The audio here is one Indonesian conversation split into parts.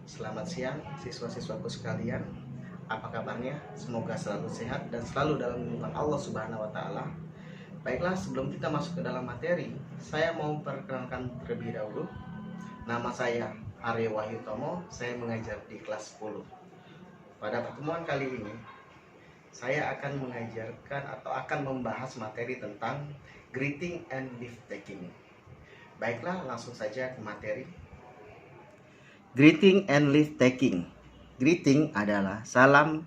Selamat siang siswa-siswaku sekalian. Apa kabarnya? Semoga selalu sehat dan selalu dalam lindungan Allah Subhanahu wa taala. Baiklah, sebelum kita masuk ke dalam materi, saya mau perkenalkan terlebih dahulu. Nama saya Aryo Wahyu Tomo, saya mengajar di kelas 10. Pada pertemuan kali ini, saya akan mengajarkan atau akan membahas materi tentang greeting and leave taking. Baiklah, langsung saja ke materi. Greeting and leave taking. Greeting adalah salam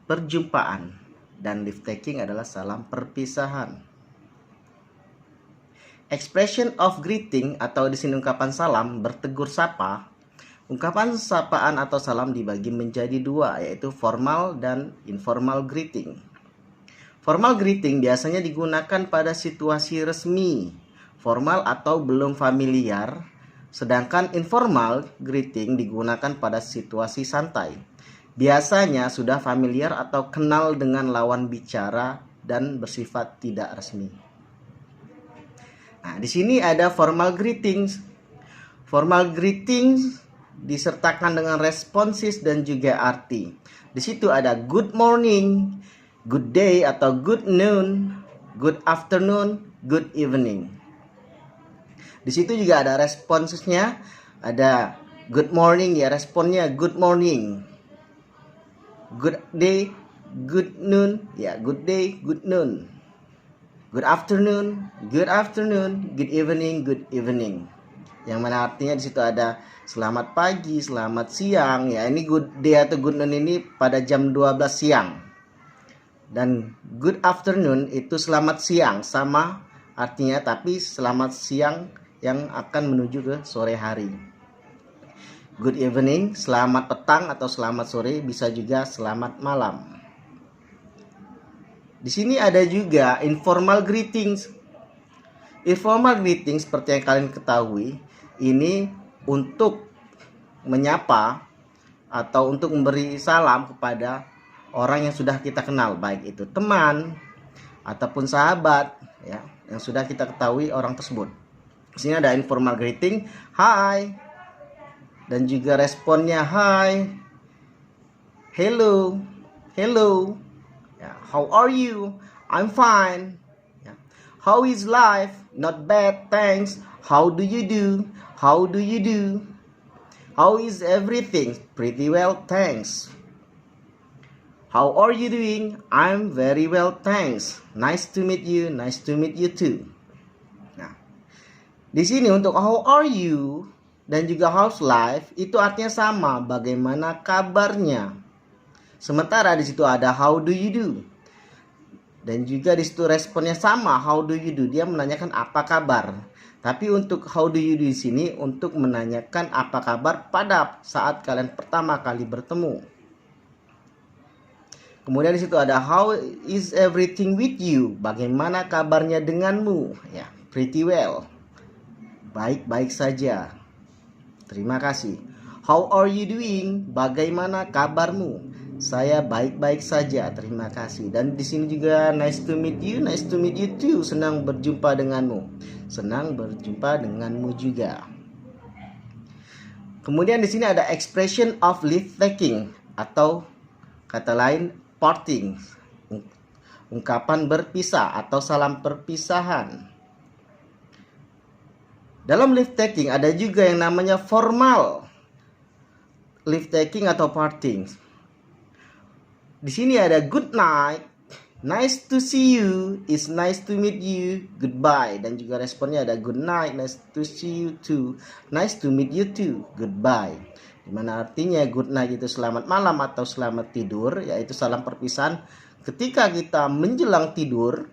perjumpaan dan leave taking adalah salam perpisahan. Expression of greeting atau di sini ungkapan salam bertegur sapa. Ungkapan sapaan atau salam dibagi menjadi dua, yaitu formal dan informal greeting. Formal greeting biasanya digunakan pada situasi resmi, formal atau belum familiar. Sedangkan informal greeting digunakan pada situasi santai. Biasanya sudah familiar atau kenal dengan lawan bicara dan bersifat tidak resmi. Nah, di sini ada formal greetings. Formal greetings disertakan dengan responses dan juga arti. Di situ ada good morning, good day atau good noon, good afternoon, good evening. Di situ juga ada responsesnya, ada good morning ya, responnya good morning. Good day, good noon, ya good day, good noon. Good afternoon, good afternoon, good evening, good evening. Yang mana artinya di situ ada selamat pagi, selamat siang. Ya, ini good day atau good noon ini pada jam 12 siang. Dan good afternoon itu selamat siang, sama artinya tapi selamat siang yang akan menuju ke sore hari. Good evening, selamat petang atau selamat sore, bisa juga selamat malam. Di sini ada juga informal greetings. Informal greetings seperti yang kalian ketahui, ini untuk menyapa atau untuk memberi salam kepada orang yang sudah kita kenal, baik itu teman ataupun sahabat ya, yang sudah kita ketahui orang tersebut. Di sini ada informal greeting, hi, dan juga responnya hi, hello, hello, ya, how are you? I'm fine. Ya. How is life? Not bad, thanks. How do you do? How do you do? How is everything? Pretty well, thanks. How are you doing? I'm very well, thanks. Nice to meet you. Nice to meet you too. Nah, di sini untuk how are you dan juga how's life itu artinya sama, bagaimana kabarnya. Sementara di situ ada how do you do. Dan juga di situ responnya sama, how do you do. Dia menanyakan apa kabar. Tapi untuk how do you do di sini untuk menanyakan apa kabar pada saat kalian pertama kali bertemu. Kemudian di situ ada how is everything with you? Bagaimana kabarnya denganmu? Ya, pretty well. Baik-baik saja. Terima kasih. How are you doing? Bagaimana kabarmu? Saya baik-baik saja. Terima kasih. Dan di sini juga nice to meet you. Nice to meet you too. Senang berjumpa denganmu. Senang berjumpa denganmu juga. Kemudian di sini ada expression of leave taking atau kata lain parting, ungkapan berpisah atau salam perpisahan. Dalam leave taking ada juga yang namanya formal leave taking atau parting. Di sini ada good night, nice to see you, it's nice to meet you, goodbye. Dan juga responnya ada good night, nice to see you too, nice to meet you too, goodbye. Dimana artinya good night itu selamat malam atau selamat tidur, yaitu salam perpisahan ketika kita menjelang tidur.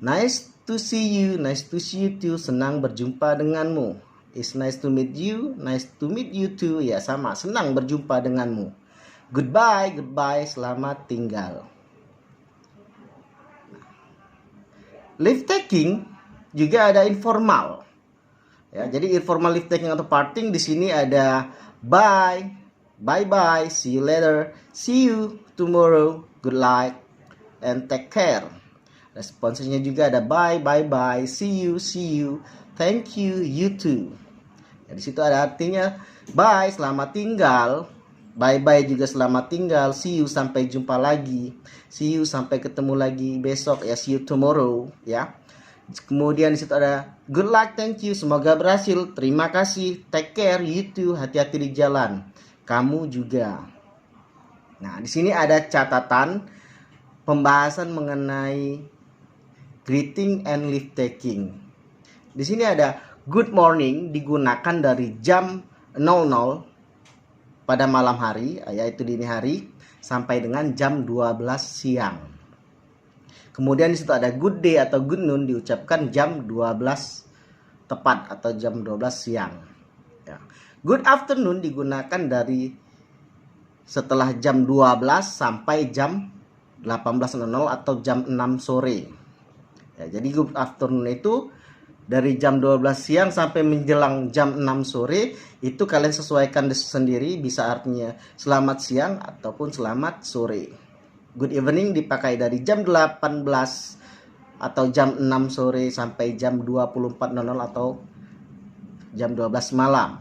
Nice to see you, nice to see you too, senang berjumpa denganmu. It's nice to meet you, nice to meet you too, ya sama, senang berjumpa denganmu. Goodbye, goodbye, selamat tinggal. Leave taking juga ada informal. Ya, jadi informal leave taking atau parting di sini ada bye, bye bye, see you later, see you tomorrow, good luck, and take care. Responsnya juga ada bye, bye bye, see you, thank you, you too. Ya, di situ ada artinya bye, selamat tinggal. Bye-bye juga selamat tinggal. See you, sampai jumpa lagi. See you, sampai ketemu lagi besok ya. See you tomorrow ya. Kemudian di situ ada good luck, thank you, semoga berhasil, terima kasih, take care, you too, hati-hati di jalan, kamu juga. Nah, di sini ada catatan pembahasan mengenai greeting and leave taking. Di sini ada good morning digunakan dari jam 00 pada malam hari, yaitu dini hari, sampai dengan jam 12 siang. Kemudian di situ ada good day atau good noon diucapkan jam 12 tepat atau jam 12 siang. Ya. Good afternoon digunakan dari setelah jam 12 sampai jam 18.00 atau jam 6 sore. Ya, jadi good afternoon itu dari jam 12 siang sampai menjelang jam 6 sore, itu kalian sesuaikan sendiri, bisa artinya selamat siang ataupun selamat sore. Good evening dipakai dari jam 18 atau jam 6 sore sampai jam 24.00 atau jam 12 malam.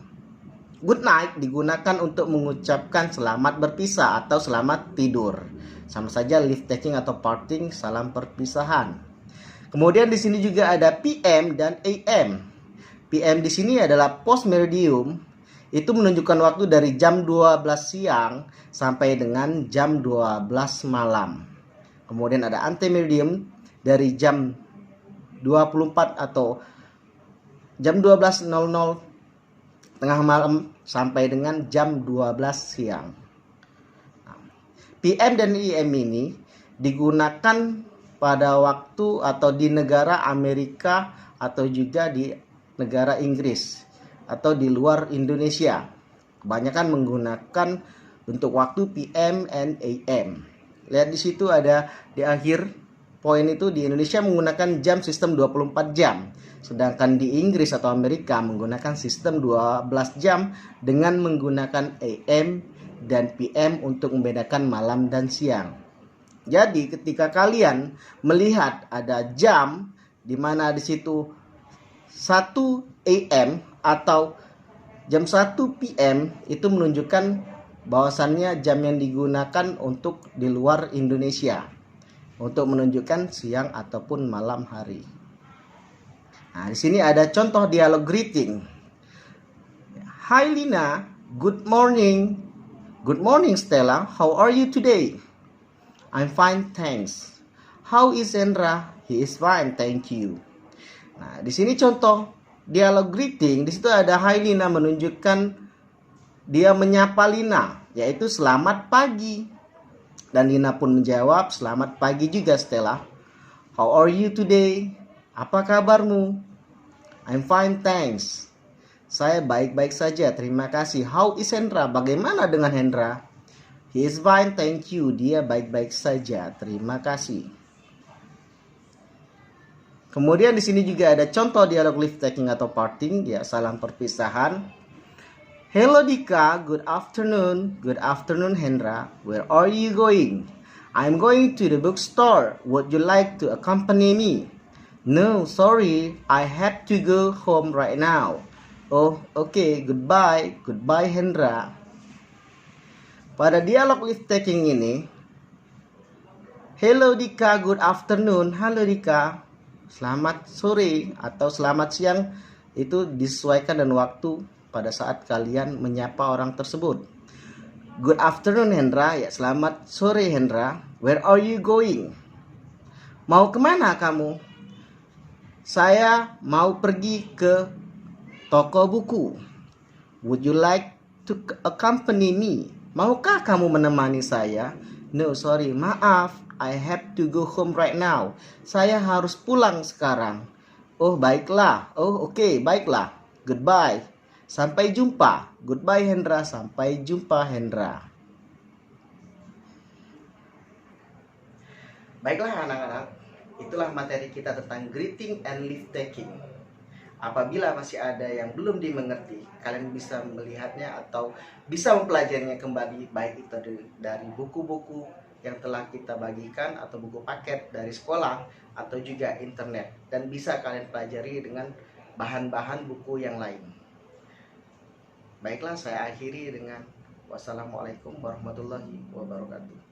Good night digunakan untuk mengucapkan selamat berpisah atau selamat tidur. Sama saja leave taking atau parting, salam perpisahan. Kemudian di sini juga ada PM dan AM. PM di sini adalah post meridium, itu menunjukkan waktu dari jam 12 siang sampai dengan jam 12 malam. Kemudian ada antemeridium dari jam 24 atau jam 12.00 tengah malam sampai dengan jam 12 siang. PM dan IM ini digunakan pada waktu atau di negara Amerika atau juga di negara Inggris atau di luar Indonesia. Kebanyakan menggunakan bentuk waktu PM and AM. Lihat di situ ada di akhir poin itu, di Indonesia menggunakan jam sistem 24 jam. Sedangkan di Inggris atau Amerika menggunakan sistem 12 jam dengan menggunakan AM dan PM untuk membedakan malam dan siang. Jadi ketika kalian melihat ada jam di mana di situ 1 AM atau jam 1 PM, itu menunjukkan bahwasannya jam yang digunakan untuk di luar Indonesia untuk menunjukkan siang ataupun malam hari. Nah, di sini ada contoh dialog greeting. Hi Lina, good morning. Good morning Stella, how are you today? I'm fine, thanks. How is Hendra? He is fine, thank you. Nah, di sini contoh dialog greeting. Di situ ada Hai Lina menunjukkan dia menyapa Lina, yaitu selamat pagi. Dan Lina pun menjawab, selamat pagi juga Stella. How are you today? Apa kabarmu? I'm fine, thanks. Saya baik-baik saja, terima kasih. How is Hendra? Bagaimana dengan Hendra? He is fine, thank you. Dia baik-baik saja, terima kasih. Kemudian di sini juga ada contoh dialog leave taking atau parting, ya, salam perpisahan. Hello Dika, good afternoon. Good afternoon Hendra. Where are you going? I'm going to the bookstore. Would you like to accompany me? No, sorry. I have to go home right now. Oh, okay. Goodbye. Goodbye Hendra. Pada dialog leave taking ini, hello Dika, good afternoon. Halo Dika. Selamat sore atau selamat siang, itu disesuaikan dengan waktu pada saat kalian menyapa orang tersebut. Good afternoon Hendra, ya selamat sore Hendra. Where are you going? Mau kemana kamu? Saya mau pergi ke toko buku. Would you like to accompany me? Maukah kamu menemani saya? No, sorry, maaf. I have to go home right now. Saya harus pulang sekarang. Oh, baiklah. Oh, oke, baiklah. Goodbye. Sampai jumpa. Goodbye Hendra. Sampai jumpa Hendra. Baiklah anak-anak, itulah materi kita tentang greeting and leave taking. Apabila masih ada yang belum dimengerti, kalian bisa melihatnya atau bisa mempelajarinya kembali, baik itu dari buku-buku yang telah kita bagikan atau buku paket dari sekolah atau juga internet, dan bisa kalian pelajari dengan bahan-bahan buku yang lain. Baiklah, saya akhiri dengan wassalamualaikum warahmatullahi wabarakatuh.